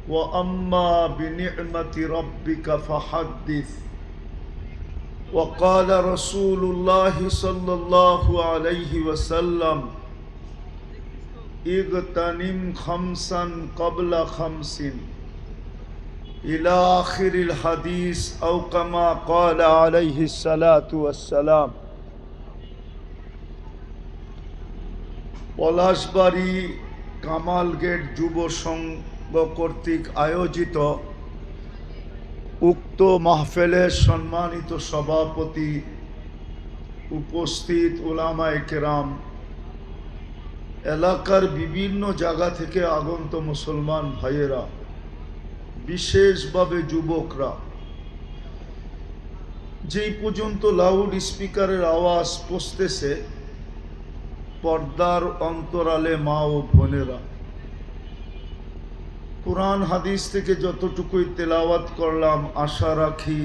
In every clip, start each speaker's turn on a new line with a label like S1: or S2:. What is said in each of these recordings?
S1: وأما بنعمة ربك فحدث. وقال رسول الله صلى الله عليه وسلم اغتنم خمسا قبل خمس إلى آخر الحديث أو كما قال عليه الصلاة والسلام. Palashbari Kamal gate যুব সংঘ কর্তৃক আয়োজিত উক্ত মাহফিলের সম্মানিত সভাপতি, উপস্থিত উলামায়ে কেরাম, এলাকার বিভিন্ন জায়গা থেকে আগত মুসলমান ভাইয়েরা, বিশেষভাবে যুবকরা, যেই পর্যন্ত লাউড স্পিকারের আওয়াজ পৌঁছতেছে, পর্দার অন্তরালে মা ও বোনেরা, কুরআন হাদিস থেকে যতটুকুই তেলাওয়াত করলাম, আশা রাখি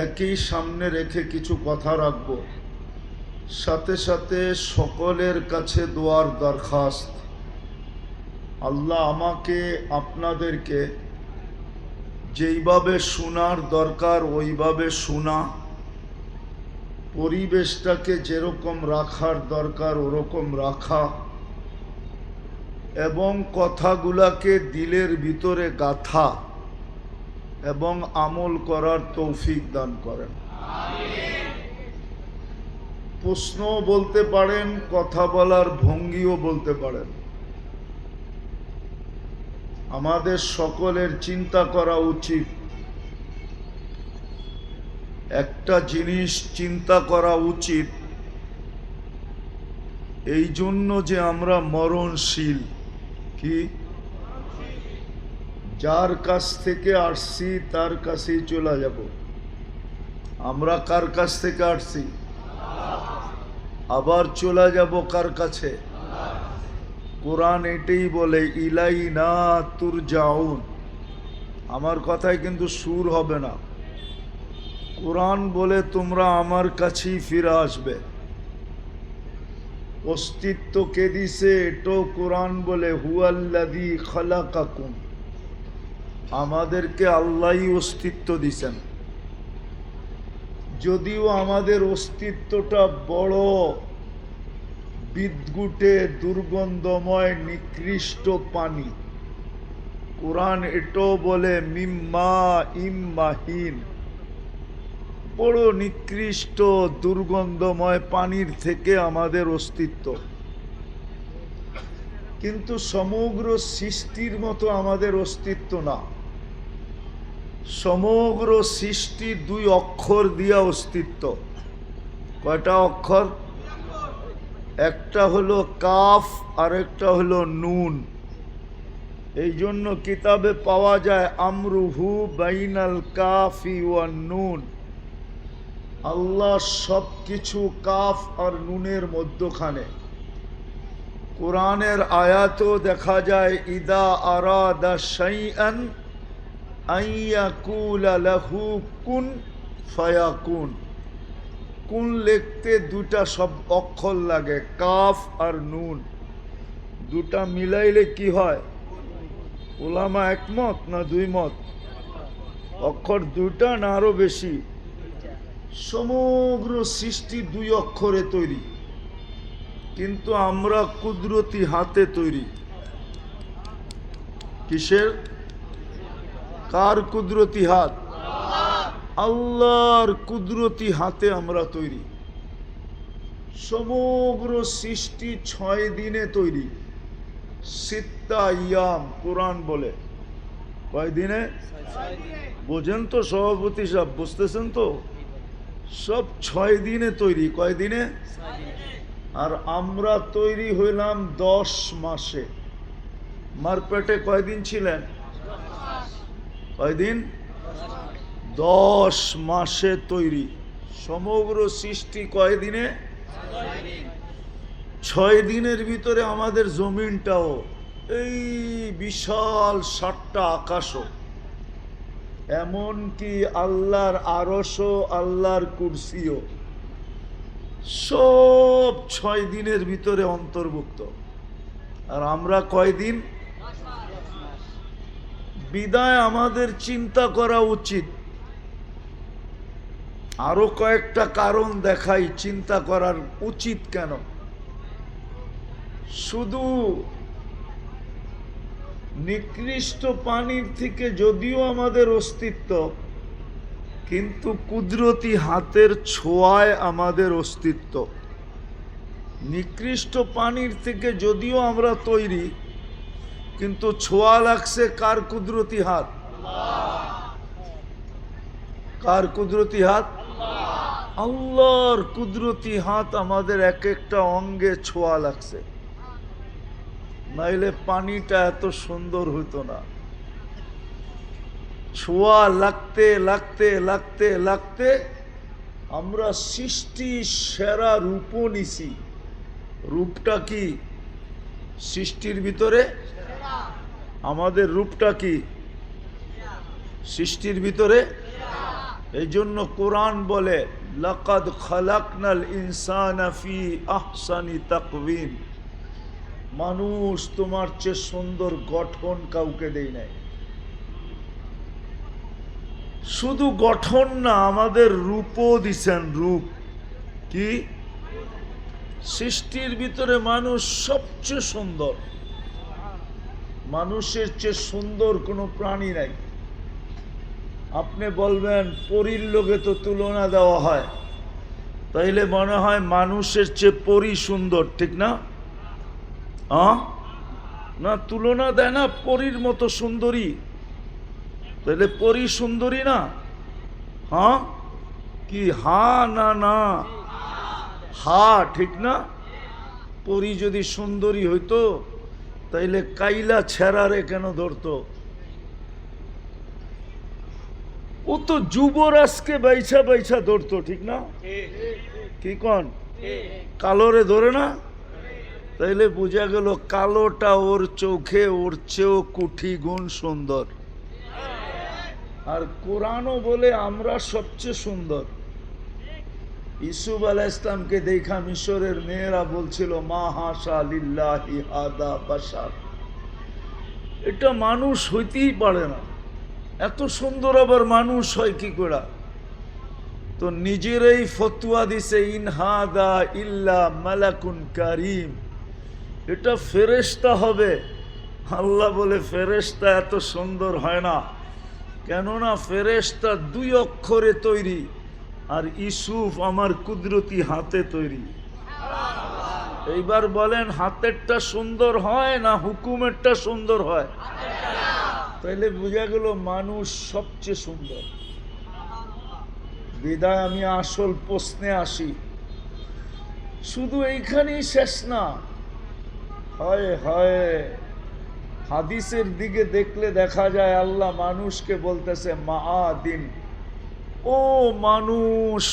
S1: একই সামনে রেখে কিছু কথা রাখব। সাথে সাথে সকলের কাছে দোয়ার দরখাস্ত, আল্লাহ আমাকে আপনাদেরকে যেইভাবে শোনার দরকার ওইভাবে শোনা, পরিবেশটাকে যেরকম রাখার দরকার ওরকম রাখা, এবং কথাগুলাকে দিলের ভিতরে গাঁথা এবং আমল করার তৌফিক দান করেন। প্রশ্নও বলতে পারেন, কথা বলার ভঙ্গিও বলতে পারেন। আমাদের সকলের চিন্তা করা উচিত, একটা জিনিস চিন্তা করা উচিত, এই জন্য যে আমরা মরণশীল। কি? যার কাছ থেকে আসছি তার কাছেই চলে যাব। আমরা কার কাছ থেকে আসছি? আবার চলে যাব কার কাছে? কোরআন এটাই বলে, ইলাইনা তুরজাউন। আমার কথায় কিন্তু সুর হবে না। কোরআন বলে তোমরা আমার কাছেই ফিরে আসবে। অস্তিত্ব কে দিছে এটাও কোরআন বলে, হুয়াল্লাযী খালাকাকুম। আমাদেরকে আল্লাহই অস্তিত্ব দিছেন। যদিও আমাদের অস্তিত্বটা বড় বিদ্যুটে দুর্গন্ধময় নিকৃষ্ট পানি। কোরআন এটাও বলে মিম্মা ইম্মাহিন, বড় নিকৃষ্ট দুর্গন্ধময় পানির থেকে আমাদের অস্তিত্ব। কিন্তু সমগ্র সৃষ্টির মতো আমাদের অস্তিত্ব না। সমগ্র সৃষ্টি দুই অক্ষর দিয়া অস্তিত্ব। কয়টা অক্ষর? একটা হলো কাফ আর একটা হলো নুন। এই জন্য কিতাবে পাওয়া যায় আমরুহু বাইনাল কাফি ওয়ান নুন। আল্লাহ সব কিছু কাফ আর নুনের মধ্যখানে। কোরআনের আয়াতও দেখা যায়, ইদা আরাদা শাইআন আইয়াকুলা লাহু কুন ফায়াকুন। কুন লিখতে দুটা সব অক্ষর লাগে, কাফ আর নুন। দুটা মিলাইলে কি হয়? উলামা একমত না দুই মত? অক্ষর দুটা না আরো বেশি? সমগ্র সৃষ্টি দুই অক্ষরে তৈরি, কিন্তু আমরা কুদরতি হাতে তৈরি। কিসের? কার কুদরতি হাত? আল্লাহর কুদরতি হাতে আমরা তৈরি। সমগ্র সৃষ্টি 6 দিনে তৈরি। সিত্তা ইয়াম কোরআন বলে। কয় দিনে? বোঝেন তো সভাপতি সাহেব? বুঝতেছেন তো? সব 6 দিনে তৈরি। কয় দিনে? আর আমরা তৈরি হইলাম 10 মাসে। মার পেটে কয়দিন ছিলেন? কয়দিন? 10 মাসে তৈরি। সমগ্র সৃষ্টি কয় দিনে? 6 দিনের ভিতরে আমাদের জমিনটাও, এই বিশাল 7টা আকাশও, এমনকি আল্লাহর আরশও, আল্লাহর কুরসিও, সব 6 দিনের ভিতরে অন্তর্ভুক্ত। আর আমরা কয়দিন? বিদায় আমাদের চিন্তা করা উচিত। আরো কয়েকটা কারণ দেখাই চিন্তা করার উচিত কেন। শুধু নিকৃষ্ট পানির থেকে যদিও আমাদের অস্তিত্ব, কিন্তু কুদরতি হাতের ছোঁয়ায় আমাদের অস্তিত্ব। নিকৃষ্ট পানির থেকে যদিও আমরা তৈরি, কিন্তু ছোঁয়া লাগছে কার কুদরতি হাত? কার কুদরতি হাত? আল্লাহর কুদরতি হাত আমাদের এক একটা অঙ্গে ছোঁয়া লাগছে, নাইলে পানিটা এত সুন্দর হইতো না। ছোঁয়া লাগতে লাগতে লাগতে লাগতে আমরা সৃষ্টি সেরা রূপ নিছি। রূপটা কি? সৃষ্টির ভিতরে আমাদের রূপটা কি? সৃষ্টির ভিতরে। এই জন্য কোরআন বলে লাকাদ খালাকনাল ইনসানা ফি আহসানি তাকওয়িম। মানুষ তোমার চেয়ে সুন্দর গঠন কাউকে দেই নাই। শুধু গঠন না, আমাদের রূপও দিছেন। রূপ কি? সৃষ্টির ভিতরে মানুষ সবচেয়ে সুন্দর। মানুষের চেয়ে সুন্দর কোনো প্রাণী নাই। আপনি বলবেন পরীর লোকে তো তুলনা দেওয়া হয়, তাইলে মনে হয় মানুষের চেয়ে পরী সুন্দর, ঠিক না? না, তুলনা দেয় না পরীর মতো সুন্দরী, তাহলে পরী সুন্দরী না? হ্যাঁ কি? না না, ঠিক না? পরী যদি সুন্দরী হইতো তাইলে কাইলা ছেড়ারে কেন ধরতো? ও তো যুবরাজকে বাইছা বাইছা ধরতো, ঠিক না? কি কন? কালোরে ধরে না? তাইলে বোঝা গেল কালোটা ওর চোখে ওর চেয়েও কোটি গুণ সুন্দর। আর কোরআনও বলে আমরা সবচেয়ে সুন্দর। ইউসুফ আলাইহিস সালামকে দেখা মিশরের মেয়েরা বলছিল মা হাসা লিল্লাহি হাদা বাশার, এটা মানুষ হইতেই পারে না, এত সুন্দর আবার মানুষ হয় কি করে? তো নিজেরাই ফতোয়া দিছে ইন হাদা ইল্লা মালাকুন কারীম, এটা ফেরেশতা হবে। আল্লাহ বলে ফেরেশতা এত সুন্দর হয় না, কেননা ফেরেশতা 2 অক্ষরে তৈরি, আর ইউসুফ আমার কুদরতি হাতে তৈরি। এইবার বলেন হাতেরটা সুন্দর হয় না হুকুমেরটা সুন্দর হয়? তাইলে বোঝা গেল মানুষ সবচেয়ে সুন্দর। বিদায় আমি আসল প্রশ্নে আসি। শুধু এইখানেই শেষ না, হয় হয় হাদিসের দিকে দেখলে দেখা যায় আল্লাহ মানুষকে বলতেছে মাআদিন, ও মানুষ,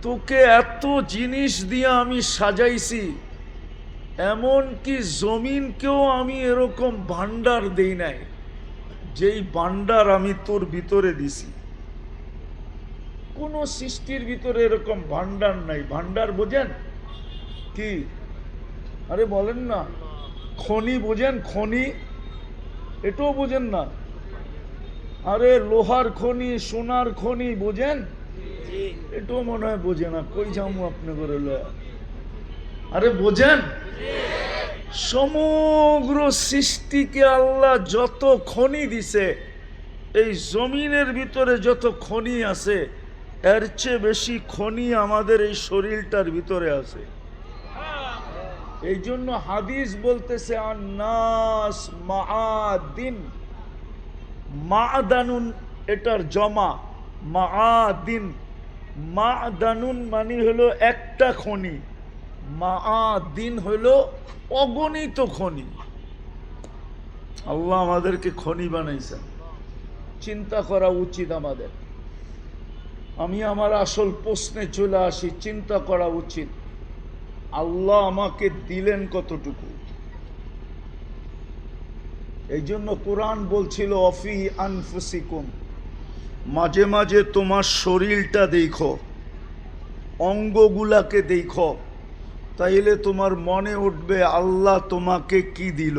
S1: তোকে এত জিনিস দিয়ে আমি সাজাইছি, এমন কি জমিনকেও আমি এরকম ভান্ডার দেই নাই যেই ভান্ডার আমি তোর ভিতরে দিছি। কোন সৃষ্টির ভিতরে এরকম ভান্ডার নাই। ভান্ডার বোঝেন কি? আরে বলেন না। খনি বোঝেন? খনি এটাও বোঝেন না? আরে লোহার খনি, সোনার খনি বোঝেন? এটাও মনে হয় বোঝে না। কই যাবো আপনি করে লয়া? আরে বোঝেন? সমগ্র সৃষ্টিকে আল্লাহ যত খনি দিছে, এই জমিনের ভিতরে যত খনি আছে, এর চেয়ে বেশি খনি আমাদের এই শরীরটার ভিতরে আছে। এই জন্য হাদিস বলতেছে আন্নাস মাআদিন, মা'দানুন এটার জমা, মাআদিন। মা'দানুন মানে হলো একটা খনি, মাআদিন হলো অগণিত খনি। আল্লাহ আমাদেরকে খনি বানাইছেন, চিন্তা করা উচিত আমাদের। আমি আমার আসল প্রশ্নে চলে আসি, চিন্তা করা উচিত আল্লাহ আমাকে দিলেন কতটুকু। এই জন্য কোরআন বলছিল অফি আনফুসিকুম, মাঝে মাঝে তোমার শরীরটা দেখো, অঙ্গগুলাকে দেখো, তাইলে তোমার মনে উঠবে আল্লাহ তোমাকে কি দিল।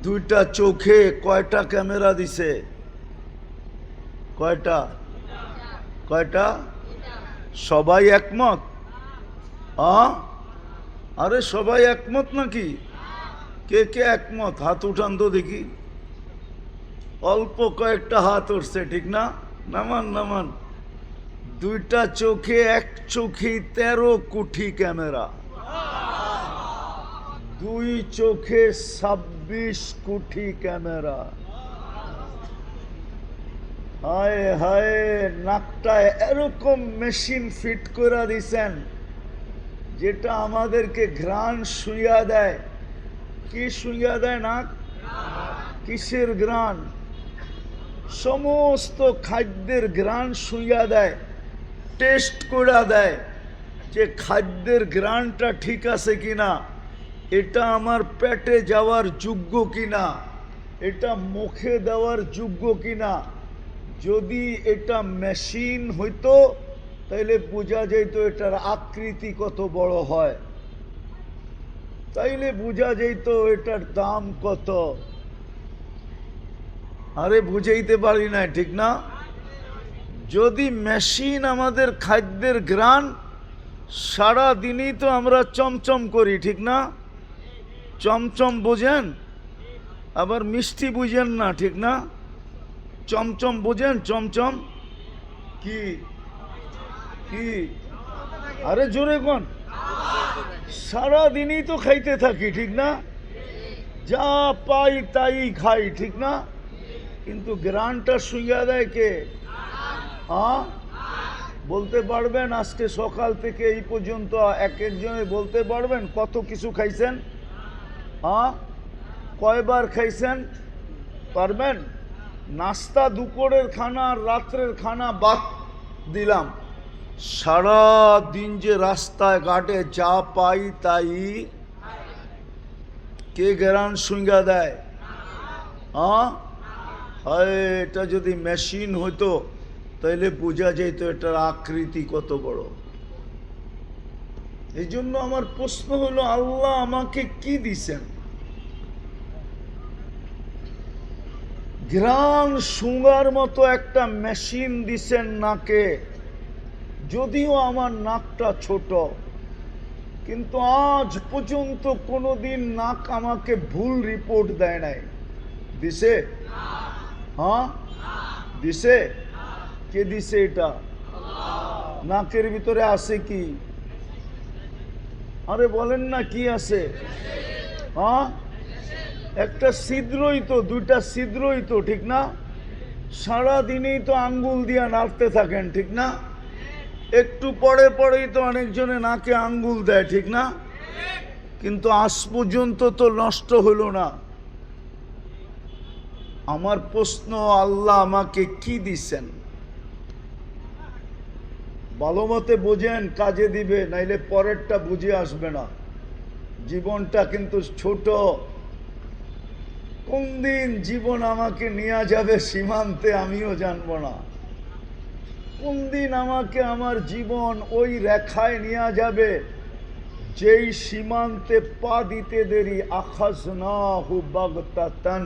S1: দুইটা চোখে কয়টা ক্যামেরা দিছে? কয়টা? কয়টা? সবাই একমত? আরে সবাই একমত নাকি? কে কে একমত হাত উঠান তো দেখি। অল্প কয়েকটা হাত উঠছে, ঠিক না? নামান নামান। দুইটা চোখে, এক চোখে 13 কোটি ক্যামেরা, দুই চোখে 26 কোটি ক্যামেরা। হায় হায়, নাকটায় এরকম মেশিন ফিট করে দিছেন যেটা আমাদেরকে ঘ্রাণ শুইয়া দেয়। কি শুইয়া দেয়? নাক। কিসের ঘ্রাণ? সমস্ত খাদ্যের ঘ্রাণ শুইয়া দেয়, টেস্ট করে দেয় যে খাদ্যের ঘ্রাণটা ঠিক আছে কিনা, এটা আমার পেটে যাওয়ার যোগ্য কিনা, এটা মুখে দেওয়ার যোগ্য কিনা। যদি এটা মেশিন হইতো তাইলে বোঝা যেত এটার আকৃতি কত বড় হয়, তাইলে বোঝা যেত এটার দাম কত। আরে বুঝাইতে পারি না, ঠিক না? যদি মেশিন আমাদের খাদ্যের ঘ্রাণ, সারা দিনই তো আমরা চমচম করি, ঠিক না? চমচম বোঝেন? আবার মিষ্টি বুঝেন না, ঠিক না? চমচম বোঝেন? চমচম কি? কি? আরে জোরে কোন। সারা দিনই তো খাইতে থাকি, ঠিক না? যা পাই তাই খাই, ঠিক না? কিন্তু গ্রানটা শুইয়া দেয় কে? বলতে পারবেন আজকে সকাল থেকে এই পর্যন্ত এক একজনে বলতে পারবেন কত কিছু খাইছেন? কয়বার খাইছেন? পারবেন? নাস্তা, দুপুরের খানা আর রাত্রের খানা বাদ দিলাম, সারা দিন যে রাস্তায় ঘাটে যা পাই তাই কে গ্রান শুইয়া দেয়? এটা যদি মেশিন হইতো তাইলে বোঝা যেত এটার আকৃতি কত বড়। এই জন্য আমার প্রশ্ন হলো, আল্লাহ আমাকে কি দিছেন? ঘ্রাণ শুঁগার মতো একটা মেশিন দিছেন নাকে। যদিও আমার নাকটা ছোট, কিন্তু আজ পর্যন্ত কোনোদিন নাক আমাকে ভুল রিপোর্ট দেয় নাই। দিছে? দিছে? কে দিছে এটা? নাকের ভিতরে আছে কি? আরে বলেন না, কি আছে? একটা ছিদ্রই তো, দুইটা ছিদ্রই তো, ঠিক না? সারা দিনেই তো আঙ্গুল দিয়া নাড়তে থাকেন, ঠিক না? একটু পরে পরেই তো অনেকজনে নাকে আঙ্গুল দেয়, ঠিক না? কিন্তু আজ পর্যন্ত তো নষ্ট হলো না। আমার প্রশ্ন, আল্লাহ আমাকে কি দিছেন? ভালো মতে বোঝেন, কাজে দিবে, নাইলে পরেরটা বুঝে আসবে না। জীবনটা কিন্তু ছোট। কোন দিন জীবন আমাকে নিয়ে যাবে সীমান্তে আমিও জানবো না। কোন দিন আমাকে আমার জীবন ওই রেখায় নিয়ে যাবে যেই সীমান্তে পা দিতে দেরি আখাযনাহু বাগতাতান,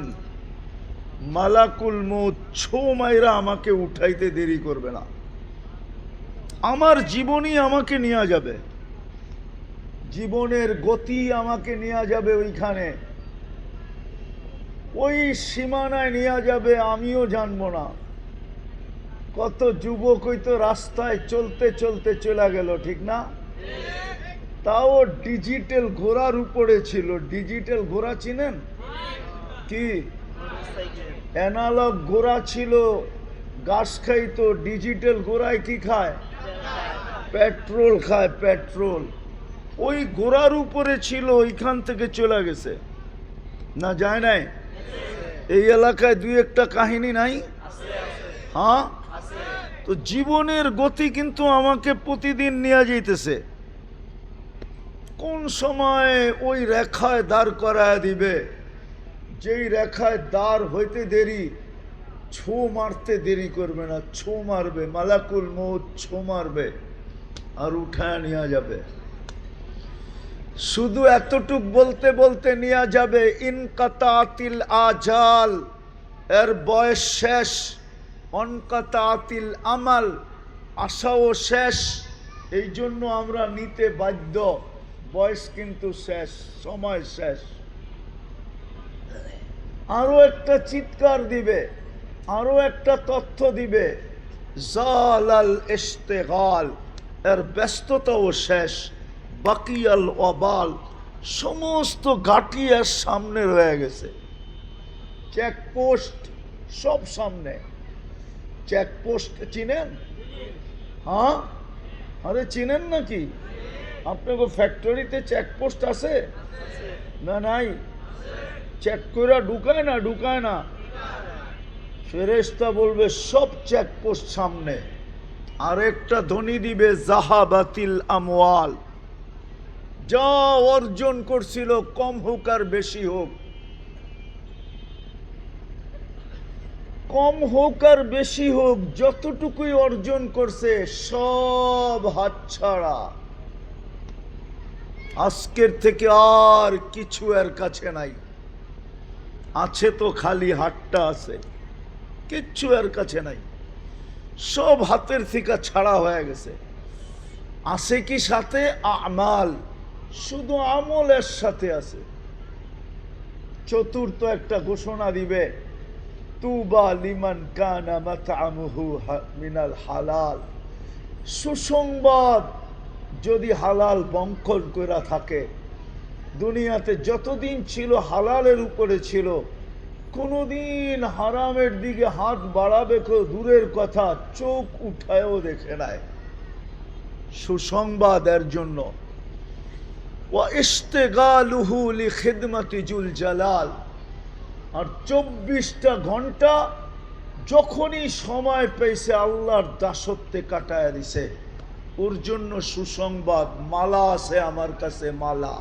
S1: মালাকুল মউত ছো মাইরা আমাকে উঠাইতে দেরি করবে না। আমার জীবনই আমাকে নিয়ে যাবে, জীবনের গতি আমাকে নিয়ে যাবে ওইখানে, ওই সীমানায় নিয়ে যাবে, আমিও জানবো না। কত যুবক হয়তো রাস্তায় চলতে চলতে চলে গেল, ঠিক না? তাও ডিজিটাল ঘোড়ার উপরে ছিল। ডিজিটাল ঘোড়া চিনেন? কি? অ্যানালগ ঘোড়া ছিল, ঘাস খাইতো। ডিজিটাল ঘোড়ায় কি খায়? পেট্রোল খায়, পেট্রোল। ওই ঘোড়ার উপরে ছিল, ওইখান থেকে চলে গেছে না? যায় নাই? এই এলাকায় দুই একটা কাহিনী নাই? তো জীবনের গতি কিন্তু আমাকে প্রতিদিন নিয়ে যাইতেছে। কোন সময় ওই রেখায় দাঁড় করায় দিবে, যেই রেখায় দাঁড় হইতে দেরি, ছো মারতে দেরি করবে না, ছো মারবে, মালাকুল মউত ছো মারবে আর উঠায় নিয়ে যাবে। শুধু এতটুক বলতে বলতে নিয়ে যাবে ইনকাতাতিল আজাল, এর বয়স শেষ। অনকাতাতিল আমাল, আশাও শেষ। এই জন্য আমরা নিতে বাধ্য। বয়স কিন্তু শেষ, সময় শেষ। আরো একটা চিৎকার দিবে, আরো একটা তথ্য দিবে, জালাল ইশতিগাল, এর ব্যস্ততাও শেষ। বাকিয়াল ওয়াবাল, সমস্ত ঘাঁটি এর সামনে রয়ে গেছে। চেকপোস্ট সব সামনে। চেকপোস্ট চিনেন? হ্যাঁ, আরে চিনেন নাকি? আপনাকে ফ্যাক্টরিতে চেকপোস্ট আছে না? নাই? চেক করে ঢুকায় না? ঢুকায় না। ফেরেশতা বলবে সব চেকপোস্ট সামনে। আরেকটা ধ্বনি দিবে জাহাবাতিল আমওয়াল, যা অর্জন করছিল কম হোক আর বেশি হোক, কম হোক আর বেশি হোক, যতটুকুই অর্জন করছে সব হাতছাড়া। আজকের থেকে আর কিছু এর কাছে নাই। আছে তো খালি হাতটা আছে, কিচ্ছু এর কাছে নাই। সব হাতের থেকে ছাড়া হয়ে গেছে। আছে কি সাথে? আমাল, শুধু আমলের সাথে আছে। চতুর্থ একটা ঘোষণা দিবে, তুবা লিমান কানা মাতআমুহু মিনাল হালাল। সুসংবাদ, যদি হালাল বঙ্কন করে থাকে। দুনিয়াতে যতদিন ছিল হালালের উপরে ছিল, কোনোদিন হারামের দিকে হাত বাড়াবে দূরের কথা, চোখ উঠায়ও দেখে নাই। সুসংবাদ এর জন্য। ওয়া ইশতিগালুহু লিখিদমাতি জুল জালাল, আর 24টা ঘন্টা যখনই সময় পেয়েছে আল্লাহর দাসত্বে কাটায় দিছে। ওর জন্য সুসংবাদ, মালা আছে আমার কাছে, মালা।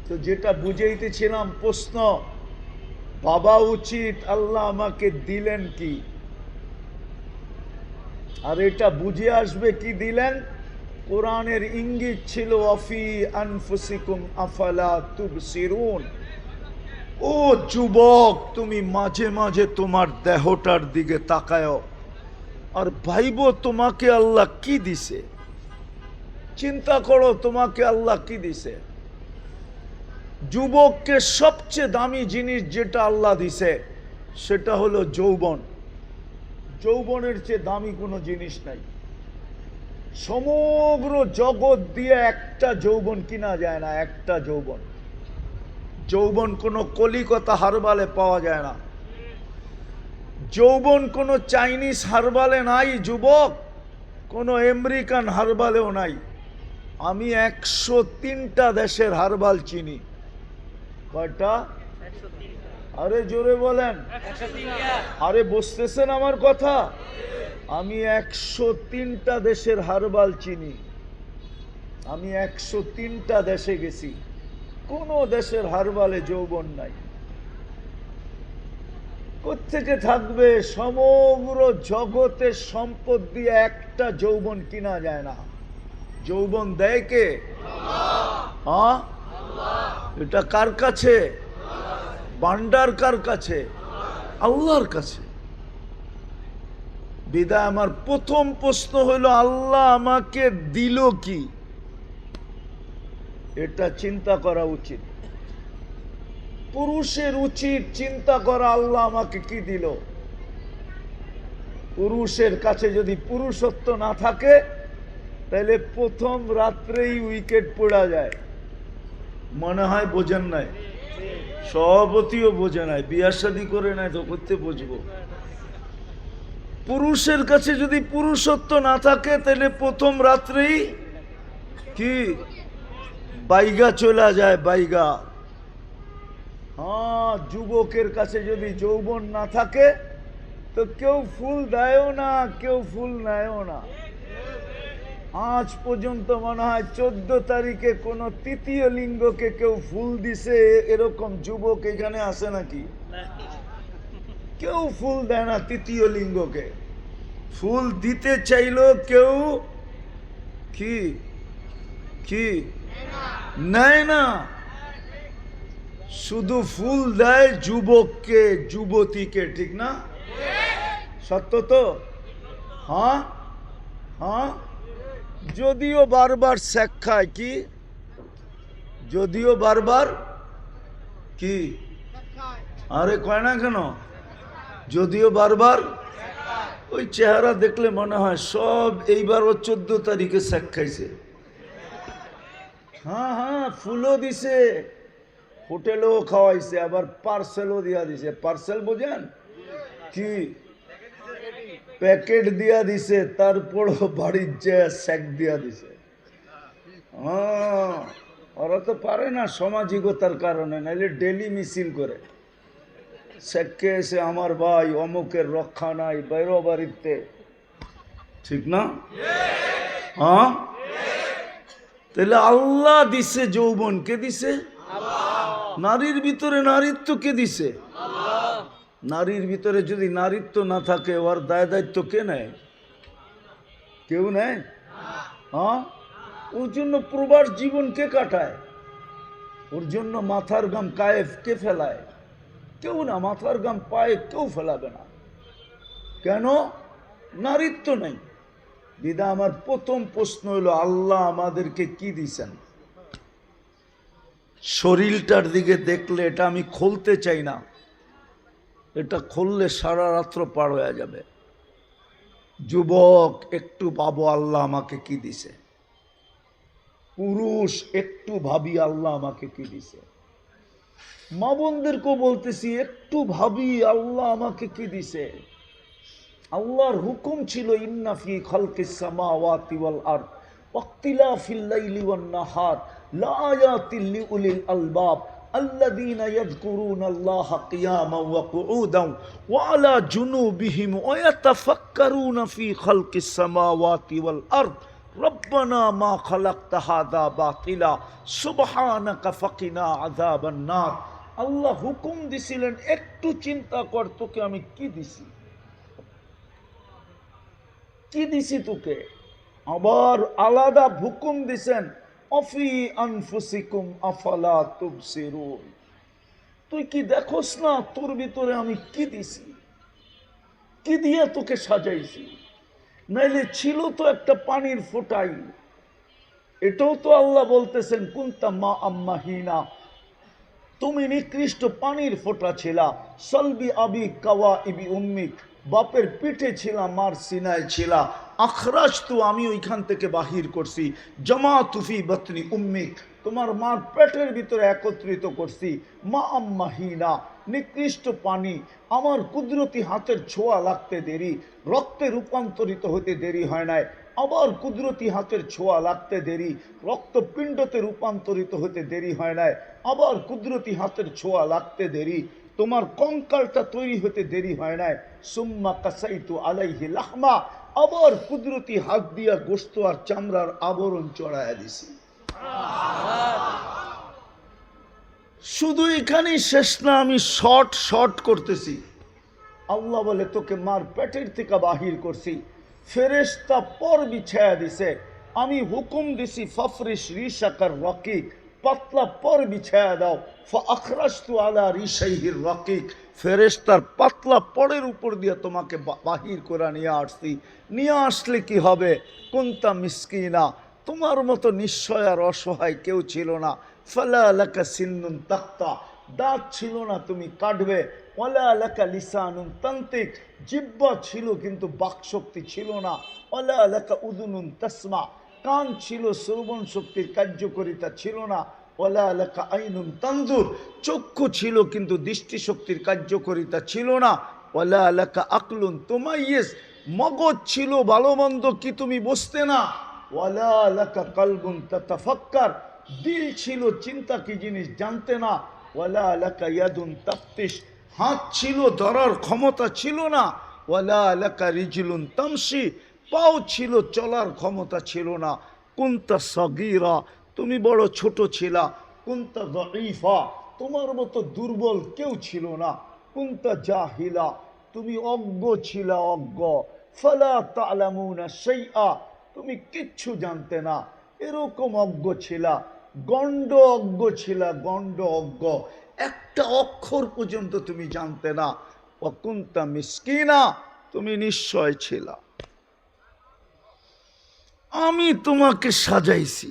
S1: তো যেটা বুঝাইতেছিলাম, প্রশ্ন ভাবা উচিত আল্লাহ আমাকে দিলেন কি, আর এটা বুঝে আসবে কি দিলেন। কোরআনের ইঙ্গিত ছিল অফি আনফুসিকুম আফালা তুবসিরুন। ও যুবক, তুমি মাঝে মাঝে তোমার দেহটার দিকে তাকায় আর ভাইবো তোমাকে আল্লাহ কি দিছে। চিন্তা করো তোমাকে আল্লাহ কি দিছে। যুবককে সবচেয়ে দামি জিনিস যেটা আল্লাহ দিছে সেটা হলো যৌবন। যৌবনের চেয়ে দামি কোনো জিনিস নাই। সমগ্র জগৎ দিয়ে একটা যৌবন কিনা যায় না, একটা যৌবন। যৌবন কোনো কলিকতা হারবালে পাওয়া যায় না। যৌবন কোনো চাইনিজ হারবালে নাই যুবক, কোনো আমেরিকান হারবালেও নাই। আমি 103টা দেশের হারবাল চিনি। কয়টা? আরে জোরে বলেন। আরে বুঝতেছেন আমার কথা? আমি 103টা দেশের হারবাল চিনি। আমি 103টা দেশে গেছি, কোন দেশের হারবালে যৌবন নাই। কোত্থেকে থাকবে? সমগ্র জগতের সম্পদ দিয়ে একটা যৌবন কিনা যায় না। যৌবন দেয় কে? হ্যাঁ, এটা কার কাছে? ভান্ডার কার কাছে? আল্লাহর কাছে। বিদায় আমার প্রথম প্রশ্ন হলো, আল্লাহ আমাকে দিল কি? এটা চিন্তা করা উচিত। পুরুষের উচিত চিন্তা করা, আল্লাহ আমাকে কি দিল। পুরুষের কাছে যদি পুরুষত্ব না থাকে তাহলে প্রথম রাত্রেই উইকেট পড়া যায়। মনে হয় বোঝেন নাই? সভাপতিও বোঝে নাই, বিয়া শাদী করে নাই তো করতে বুঝবো। পুরুষের কাছে যদি পুরুষত্ব না থাকে তাহলে প্রথম রাত্রেই কি বাইগা চলে যায়, বাইগা। হ্যাঁ, যুবকের কাছে যদি যৌবন না থাকে তো কেউ ফুল দেয়ও না, কেউ ফুল নেয়ও না। আজ পর্যন্ত মনে হয় 14 তারিখে কোন তৃতীয় লিঙ্গকে কেউ ফুল দিছে এরকম যুবক এখানে আছে নাকি? কেউ ফুল দেয় না তৃতীয় লিঙ্গকে। ফুল দিতে চাইলো কেউ কি কি নেয় না, শুধু ফুল দেয় যুবককে, যুবতীকে, ঠিক না? সত্য তো? হ্যাঁ হ্যাঁ, যদিও বারবার শেখ খায়, কি যদিও বারবার কি, আরে কয় না কেন, যদিও বারবার, ওই চেহারা দেখলে মনে হয় সব এইবারও 14 তারিখে শেখ খাইছে। হ্যাঁ হ্যাঁ, ফুলও দিছে, হোটেলেও খাওয়াইছে, আবার পার্সেলও দিয়া দিছে। পার্সেল বোঝেন কি? প্যাকেট দিয়া দিছে, তারপরও বাড়ির যে শেক দিয়া দিছে। হ্যাঁ, ওরা তো পারে না সামাজিকতার কারণে, নাইলে ডেলি মিছিল করে শেখকে এসে আমার ভাই অমুকের রক্ষা নাই, বাইরো বাড়িতে, ঠিক না? হ্যাঁ, তাহলে আল্লাহ দিছে যৌবন, কে দিছে? নারীর ভিতরে নারীত্ব কে দিছে? নারীর ভিতরে যদি নারীত্ব না থাকে, ওর দায় দায়িত্ব কে নেয়? কেউ নেয়? হ্যাঁ, ওর জন্য প্রবাস জীবন কে কাটায়? ওর জন্য মাথার গাম কায়েফ কে ফেলায়? কেউ না, মাথার গাম পায়ে কেউ ফেলাবে না। কেন? নারীত্ব নেই। দিদা, আমার প্রথম প্রশ্ন হলো, আল্লাহ আমাদেরকে কি দিছেন? শরীরটার দিকে দেখলে এটা আমি খুলতে চাই না, এটা খুললে সারা রাত্র পার হয়ে যাবে। যুবক, একটু ভাবো আল্লাহ আমাকে কি দিছে। পুরুষ, একটু ভাবি আল্লাহ আমাকে কি দিছে। মা বোনদেরকেও বলতেছি, একটু ভাবি আল্লাহ আমাকে কি দিছে। আল্লাহর হুকুম ছিল, ইন্না ফি খালকিস সামাওয়াতি ওয়াল আরদ ওয়াখতিলাফিল লাইলি ওয়ান নাহার লাআয়াতিল লিউলিল আলবাব আল্লাযীনা ইয়াযকুরুনাল্লাহা কিয়ামান ওয়া কুউদান ওয়া আলা জুনুবিহিম ওয়া ইয়াতাফাক্কারুনা ফি খালকিস সামাওয়াতি ওয়াল আরদ রব্বানা মা খালাকতা হাযা বাতিলা সুবহানাকা ফাকিনা আযাবান নার। আল্লাহ হুকুম দিছিলেন, একটু চিন্তা কর তোকে আমি কি দিছি, কি দিছি তোকে। আবার আলাদা হুকুম দিছেন, অফি আনফুসিকুম আফালা তুবসিরুন, তুই কি দেখোস না তোর ভিতরে আমি কি দিছি, কি দিয়ে তোকে সাজাইছি। নাইলে ছিল তো একটা পানির ফোঁটাই। এটাও তো আল্লাহ বলতেছেন, কুনতা মা আম্মাহিনা, তুমি নিকৃষ্ট পানির ফোঁটা ছিলা। সলবি আবি কাওয়া ইবি উম্মিক, বাপের পিঠে ছিলা, মার সিনায় ছিলা। আখরাজ তু, আমি ওইখান থেকে বাহির করছি। জমা তুফি বতনি উম্মিক, তোমার মার পেটের ভিতরে একত্রিত করছি। মা আম্মাহিনা, নিকৃষ্ট পানি, আমার কুদরতি হাতের ছোঁয়া লাগতে দেরি, রক্তে রূপান্তরিত হতে দেরি হয় নাই। আবার কুদরতি হাতের ছোঁয়া লাগতে দেরি, রক্তপিণ্ডতে রূপান্তরিত হতে দেরি হয় নাই। আবার কুদরতি হাতের ছোঁয়া লাগতে দেরি, তোমার কঙ্কালটা তৈরি হতে দেরি হয় নাই। সুম্মা কাসাইতু আলাইহি লাহমা, আবার কুদরতি হাত দিয়া গোশত আর চামড়ার আবরণ চড়াইয়া দিছি। শুধু এখানেই শেষ না, আমি শর্ট করতেছি। আল্লাহ বলে, তোকে মার পেটের থেকে বাহির করছি, ফেরেশতা পর বিছায়া দিছে। আমি হুকুম দিছি, ফাফরিশ রিশাকার রকিক, পাতলা পর বিছায়া দাও। ফাখরাজতু আলা রিশাইহির রকিক, ফেরেশতার পাতলা পরের উপর দিয়ে তোমাকে বাহির করে নিয়ে আসছি। নিয়ে আসলে কি হবে? কুনতা মিসকিনা, তোমার মতো নিশ্চয় আর অসহায় কেউ ছিল না। ফালা লাকা সিন্নুন তাক্তা, দাঁত ছিল না তুমি কাটবে। ওয়ালা লাকা লিসানুন তান্তিক, জিহ্বা ছিল কিন্তু বাকশক্তি ছিল না। ওয়ালা লাকা উযুনুন তাসমা, কান ছিল, শ্রবণ শক্তির কার্যকারিতা ছিল না। ওয়ালা লাকা আইনুন তানজুর, চক্ষু ছিল কিন্তু দৃষ্টিশক্তির কার্যকারিতা ছিল না। ওয়ালা লাকা আকলুন তুমাইয়িজ, মগজ ছিল, ভালো মন্দ কি তুমি বুঝতে না। ওয়ালা লাকা কলবুন তাতাফাক্কার, দিল ছিল, চিন্তা কি জিনিস জানতে না। ওয়ালা লাকা ইয়াদুন তাফতিশ, হাত ছিল, ধরার ক্ষমতা ছিল না। ওয়ালা লাকা রিজলুন তামশি, পাও ছিল, চলার ক্ষমতা ছিল না। কুনতা সগীরা, তুমি বড় ছোট ছিলা। কুনতা যায়ীফা, তোমার মতো দুর্বল কেউ ছিল না। কুনতা জাহিলা, তুমি অজ্ঞ ছিলা, অজ্ঞ। ফালা তা'লামুনা শাইআ, তুমি কিচ্ছু জানতে না, এরকম অজ্ঞ ছিলা। গণ্ড অজ্ঞ ছিলা, গণ্ড অজ্ঞ, একটা অক্ষর পর্যন্ত তুমি জানতে না। অকুন্তা মিসকিনা, তুমি নিশ্চয় ছিলা। আমি তোমাকে সাজাইছি,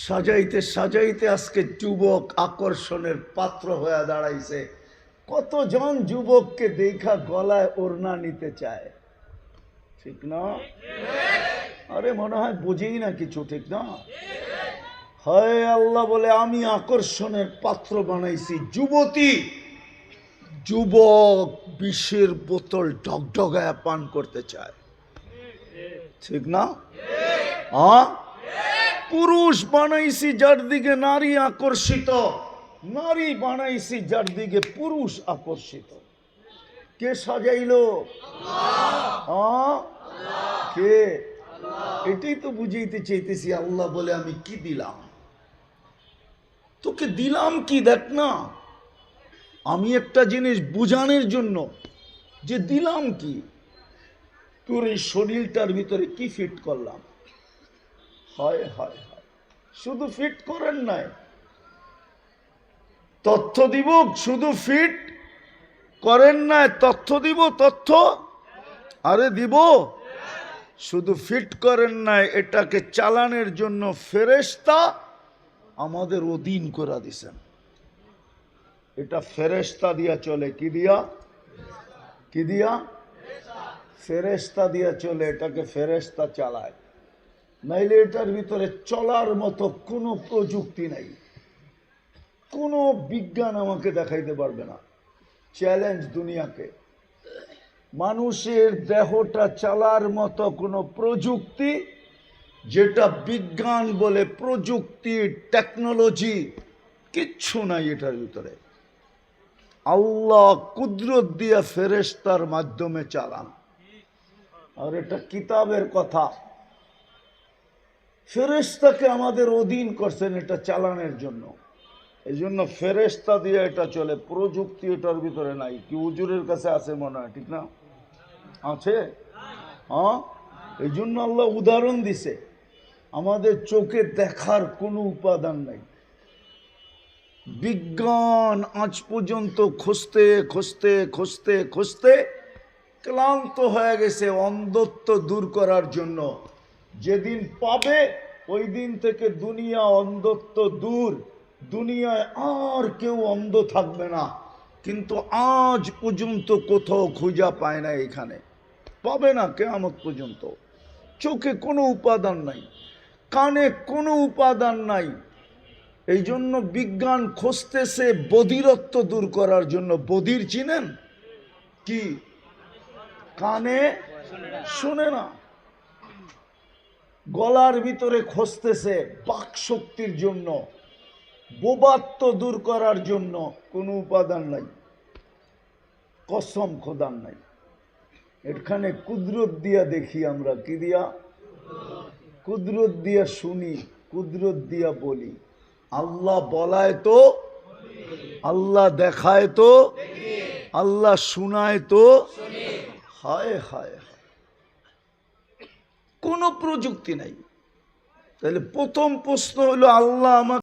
S1: সাজাইতে সাজাইতে আজকে যুবক আকর্ষণের পাত্র হয়ে দাঁড়াইছে। কতজন যুবককে দেখা গলায় ওড়না নিতে চায়, ঠিক না? আরে মনে হয় বুঝেই না কিছু, ঠিক না? হয় আল্লাহ বলে আমি আকর্ষণের পাত্র বানাইছি যুবতী। যুবক বিষের বোতল ঢকঢকায় পান করতে চায়, ঠিক না? হ্যাঁ, পুরুষ বানাইছি যার দিকে নারী আকর্ষিত, নারী বানাইছি যার দিকে পুরুষ আকর্ষিত। কে সাজাইলো? কে? এটাই তো বুঝাইতে চাইতেছি। আল্লাহ বলে আমি কি দিলাম তোকে, দিলাম কি দেখ না। আমি একটা জিনিস বুঝানোর জন্য যে দিলাম কি, তোর এই শরীরটার ভিতরে কি ফিট করলাম। হয় হয় হয়, শুধু ফিট করেন নাই, তথ্য দিব। শুধু ফিট করেন নাই, তথ্য দিব। তথ্য আরে দিব। শুধু ফিট করেন নাই, এটাকে চালানোর জন্য ফেরেশতা আমাদের অধীন করে দিছেন। এটা ফেরেশতা দিয়া চলে। কি দিয়া? কি দিয়া? ফেরেশতা দিয়া চলে। এটাকে ফেরেশতা চালায়, নাইলে এটার ভিতরে চলার মতো কোনো প্রযুক্তি নাই। কোনো বিজ্ঞান আমাকে দেখাইতে পারবে না। চ্যালেঞ্জ দুনিয়াকে, মানুষের দেহটা চালার মতো কোনো প্রযুক্তি, যেটা বিজ্ঞান বলে প্রযুক্তি, টেকনোলজি, কিচ্ছু নাই এটার ভিতরে। আল্লাহ কুদরত দিয়া ফেরেশতার মাধ্যমে চালান। আর এটা কিতাবের কথা। ফেরেশতাকে আমাদের অধীন করছেন এটা চালানোর জন্য। এই জন্য ফেরেশতা দিয়ে এটা চলে, প্রযুক্তি এটার ভিতরে নাই। কি হুজুরের কাছে আছে মনে হয়, ঠিক না? আছে। হ্যাঁ, এই জন্য আল্লাহ উদাহরণ দিছে। আমাদের চোখে দেখার কোনো উপাদান নাই। বিজ্ঞান আজ পর্যন্ত খুঁজতে খুঁজতে খুঁজতে খুঁজতে ক্লান্ত হয়ে গেছে অন্ধত্ব দূর করার জন্য। যেদিন পাবে ওই দিন থেকে দুনিয়া অন্ধত্ব দূর, দুনিয়ায় আর কেউ অন্ধ থাকবে না। কিন্তু আজ পর্যন্ত কোথাও খুঁজা পায় না, এখানে পাবে না কিয়ামত পর্যন্ত। চোখে কোনো উপাদান নাই, কানে কোনো উপাদান নাই। এই জন্য বিজ্ঞান খুঁজতেছে বধিরত্ব দূর করার জন্য। বধির চিনেন? কি? কানে শুনে না। গলার ভিতরে খুঁজতেছে বাক শক্তির জন্য, বোবাত্ব দূর করার জন্য। কোনো উপাদান নাই, কসম খোদার নাই। এখানে কুদরত দিয়া দেখি আমরা। কি দিয়া? কুদরত দিয়া শুনি, কুদরত দিয়া বলি। আল্লাহ বলায় তো, আল্লাহ দেখায় তো, আল্লাহ শুনায় তো। হায় হায়, কোনো প্রযুক্তি নাই। তাহলে প্রথম প্রশ্ন হলো আল্লাহ আমাকে